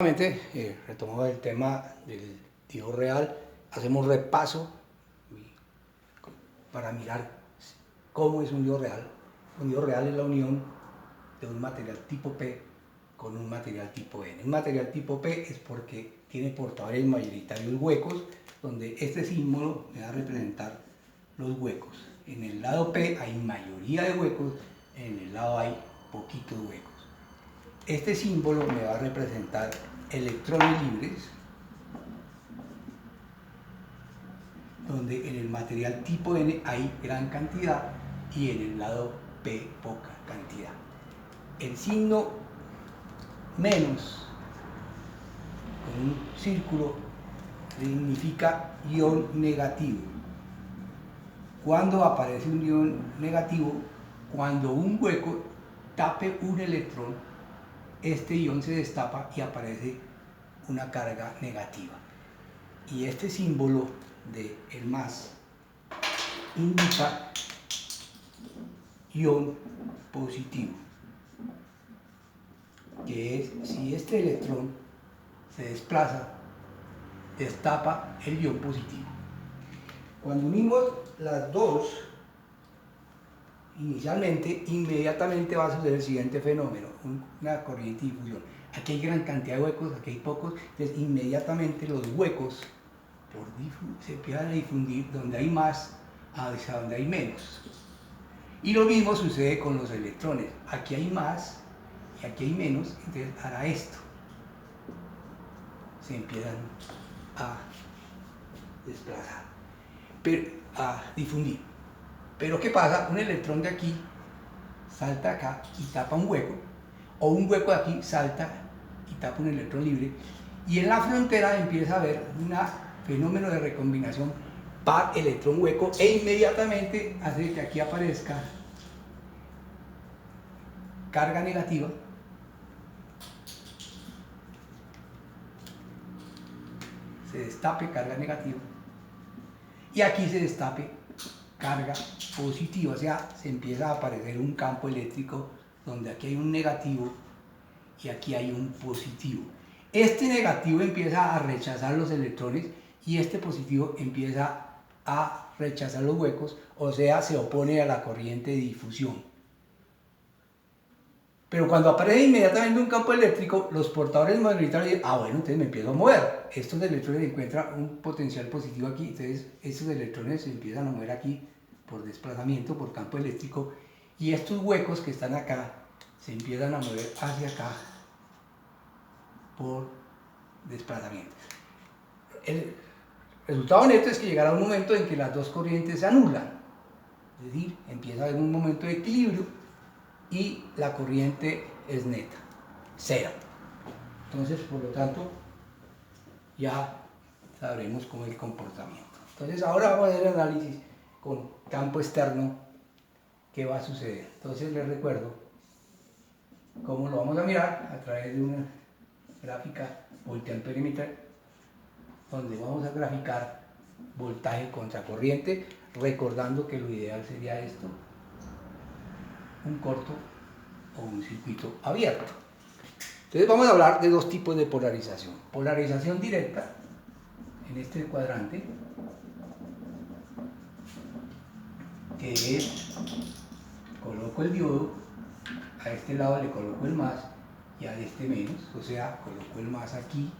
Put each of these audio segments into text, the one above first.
Retomamos el tema del diodo real, hacemos un repaso para mirar cómo es un diodo real. Un diodo real es la unión de un material tipo P con un material tipo N. Un material tipo P es porque tiene portadores mayoritarios huecos, donde este símbolo me va a representar los huecos. En el lado P hay mayoría de huecos, en el lado A hay poquitos huecos. Este símbolo me va a representar electrones libres, donde en el material tipo N hay gran cantidad y en el lado P poca cantidad. El signo menos con un círculo significa ion negativo. ¿Cuándo aparece un ion negativo? Cuando un hueco tape un electrón, este ion se destapa y aparece una carga negativa. Y este símbolo de el más indica ion positivo, que es si este electrón se desplaza, destapa el ion positivo. Cuando unimos las dos, inmediatamente va a suceder el siguiente fenómeno, una corriente de difusión. Aquí hay gran cantidad de huecos, aquí hay pocos, entonces inmediatamente los huecos se empiezan a difundir donde hay más hacia donde hay menos. Y lo mismo sucede con los electrones. Aquí hay más y aquí hay menos, entonces hará esto. Se empiezan a desplazar, a difundir. Pero ¿qué pasa? Un electrón de aquí salta acá y tapa un hueco, o un hueco de aquí salta y tapa un electrón libre, y en la frontera empieza a haber un fenómeno de recombinación par electrón hueco, e inmediatamente hace que aquí aparezca carga negativa, se destape carga negativa, y aquí se destape carga positiva, o sea, se empieza a aparecer un campo eléctrico donde aquí hay un negativo y aquí hay un positivo. Este negativo empieza a rechazar los electrones y este positivo empieza a rechazar los huecos, o sea, se opone a la corriente de difusión. Pero cuando aparece inmediatamente un campo eléctrico, los portadores mayoritarios dicen, bueno, entonces me empiezo a mover. Estos electrones encuentran un potencial positivo aquí, entonces estos electrones se empiezan a mover aquí por desplazamiento, por campo eléctrico, y estos huecos que están acá se empiezan a mover hacia acá por desplazamiento. El resultado neto es que llegará un momento en que las dos corrientes se anulan, es decir, empieza a haber un momento de equilibrio y la corriente es neta, cero. Entonces, por lo tanto, ya sabremos cómo es el comportamiento. Entonces, ahora vamos a hacer el análisis con campo externo, qué va a suceder. Entonces, les recuerdo cómo lo vamos a mirar a través de una gráfica volteamperímetro, donde vamos a graficar voltaje contra corriente, recordando que lo ideal sería esto, un corto o un circuito abierto. Entonces vamos a hablar de dos tipos de polarización. Polarización directa, en este cuadrante, que es, coloco el diodo, a este lado le coloco el más y a este menos, o sea, coloco el más aquí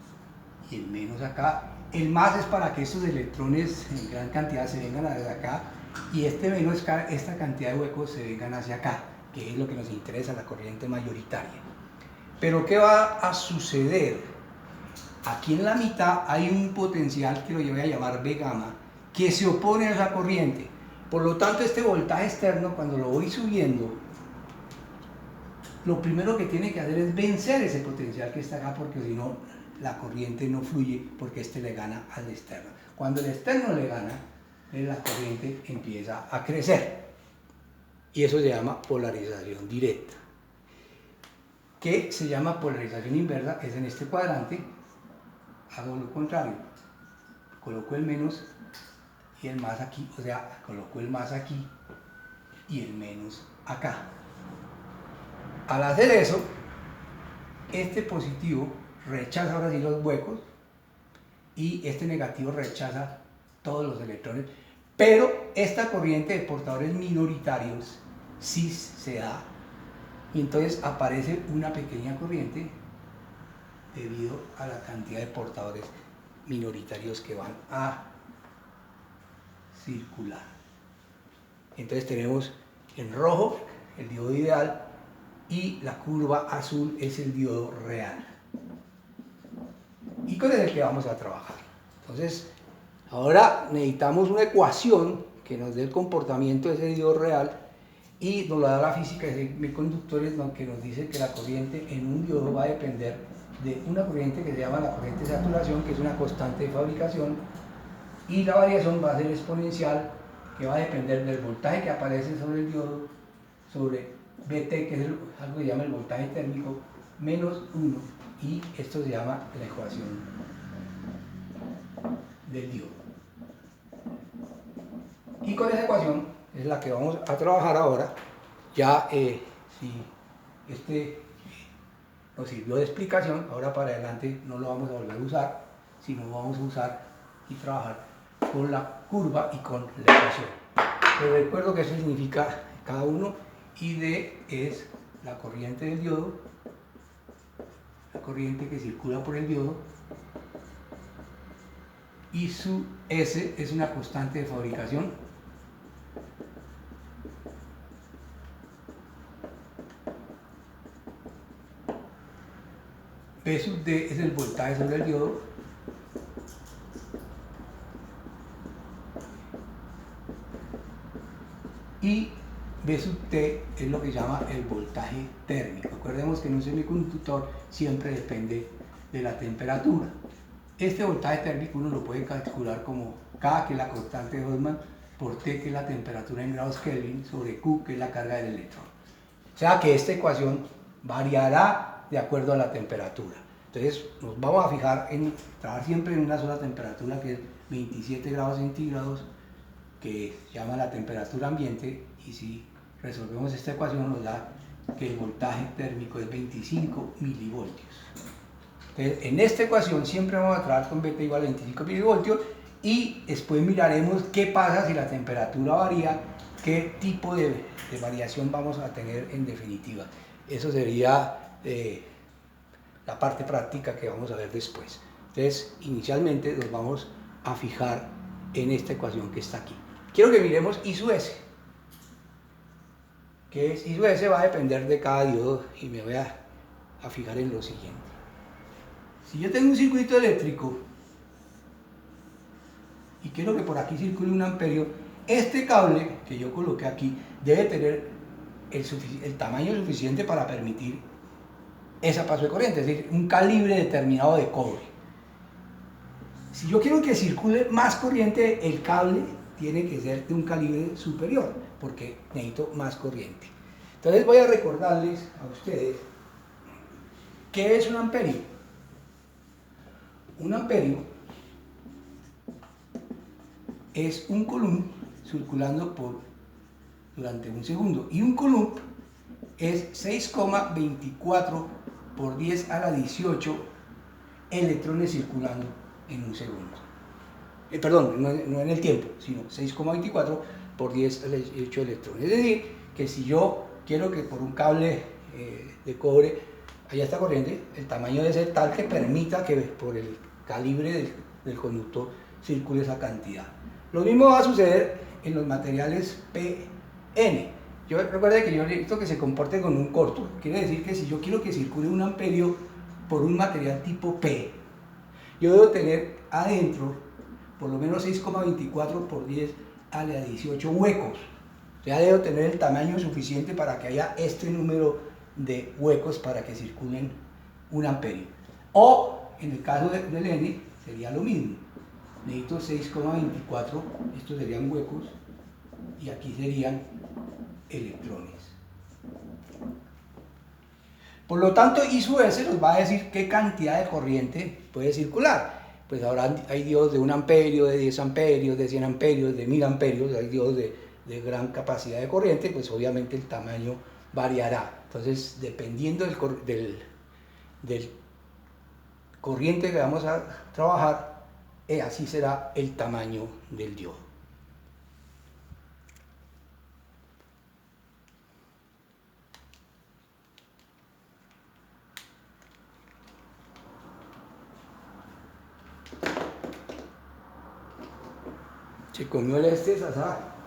y el menos acá. El más es para que estos electrones en gran cantidad se vengan hacia acá, y este menos, esta cantidad de huecos se vengan hacia acá, que es lo que nos interesa, la corriente mayoritaria. Pero ¿qué va a suceder? Aquí en la mitad hay un potencial que lo voy a llamar B gamma, que se opone a esa corriente. Por lo tanto, este voltaje externo, cuando lo voy subiendo, lo primero que tiene que hacer es vencer ese potencial que está acá, porque si no, la corriente no fluye, porque este le gana al externo. Cuando el externo le gana, la corriente empieza a crecer. Y eso se llama polarización directa. Que se llama polarización inversa, es en este cuadrante. Hago lo contrario. Coloco el menos y el más aquí, o sea, coloco el más aquí y el menos acá. Al hacer eso, este positivo rechaza ahora sí los huecos y este negativo rechaza todos los electrones, pero esta corriente de portadores minoritarios sí se da y entonces aparece una pequeña corriente debido a la cantidad de portadores minoritarios que van a circular. Entonces tenemos en rojo el diodo ideal y la curva azul es el diodo real. Y con el que vamos a trabajar. Entonces, ahora necesitamos una ecuación que nos dé el comportamiento de ese diodo real y nos la da la física de semiconductores, que nos dice que la corriente en un diodo va a depender de una corriente que se llama la corriente de saturación, que es una constante de fabricación, y la variación va a ser exponencial, que va a depender del voltaje que aparece sobre el diodo, sobre Vt, que es algo que se llama el voltaje térmico, menos 1, y esto se llama la ecuación del diodo. Y con esa ecuación es la que vamos a trabajar ahora. Ya si este nos sirvió de explicación, ahora para adelante no lo vamos a volver a usar, sino vamos a usar y trabajar con la curva y con la ecuación. Les recuerdo que eso significa cada uno. ID es la corriente del diodo, la corriente que circula por el diodo, y su S es una constante de fabricación. P sub D es el voltaje sobre el diodo. Y B sub T es lo que se llama el voltaje térmico. Recordemos que en un semiconductor siempre depende de la temperatura. Este voltaje térmico uno lo puede calcular como K, que es la constante de Boltzmann, por T, que es la temperatura en grados Kelvin, sobre Q, que es la carga del electrón. O sea que esta ecuación variará de acuerdo a la temperatura. Entonces nos vamos a fijar en trabajar siempre en una sola temperatura, que es 27 grados centígrados, que se llama la temperatura ambiente, y si resolvemos esta ecuación nos da que el voltaje térmico es 25 milivoltios. Entonces, en esta ecuación siempre vamos a trabajar con beta igual a 25 milivoltios y después miraremos qué pasa si la temperatura varía, qué tipo de variación vamos a tener en definitiva. Eso sería la parte práctica que vamos a ver después. Entonces, inicialmente nos vamos a fijar en esta ecuación que está aquí. Quiero que miremos I sub S, que es I sub S va a depender de cada diodo, y me voy a fijar en lo siguiente. Si yo tengo un circuito eléctrico y quiero que por aquí circule un amperio, este cable que yo coloqué aquí debe tener el tamaño suficiente para permitir ese paso de corriente, es decir, un calibre determinado de cobre. Si yo quiero que circule más corriente, el cable tiene que ser de un calibre superior, porque necesito más corriente. Entonces voy a recordarles a ustedes qué es un amperio. Un amperio es un coulomb circulando durante un segundo, y un coulomb es 6,24 por 10 a la 18 electrones circulando en un segundo. Perdón, no en el tiempo, sino 6,24 por 10 a la 18 electrones. Es decir, que si yo quiero que por un cable de cobre haya esta corriente, el tamaño debe ser tal que permita que por el calibre del conductor circule esa cantidad. Lo mismo va a suceder en los materiales PN. Recuerden que yo necesito que se comporte con un corto. Quiere decir que si yo quiero que circule un amperio por un material tipo P, yo debo tener adentro por lo menos 6,24 por 10 a la 18 huecos. O sea, debo tener el tamaño suficiente para que haya este número de huecos para que circulen un amperio. O en el caso del N sería lo mismo. Necesito 6,24, estos serían huecos y aquí serían electrones. Por lo tanto, I sub S nos va a decir qué cantidad de corriente puede circular. Pues ahora hay diodos de 1 amperio, de 10 amperios, de 100 amperios, de 1000 amperios, hay diodos de gran capacidad de corriente, pues obviamente el tamaño variará. Entonces, dependiendo corriente que vamos a trabajar, así será el tamaño del diodo. Se comió el sasá.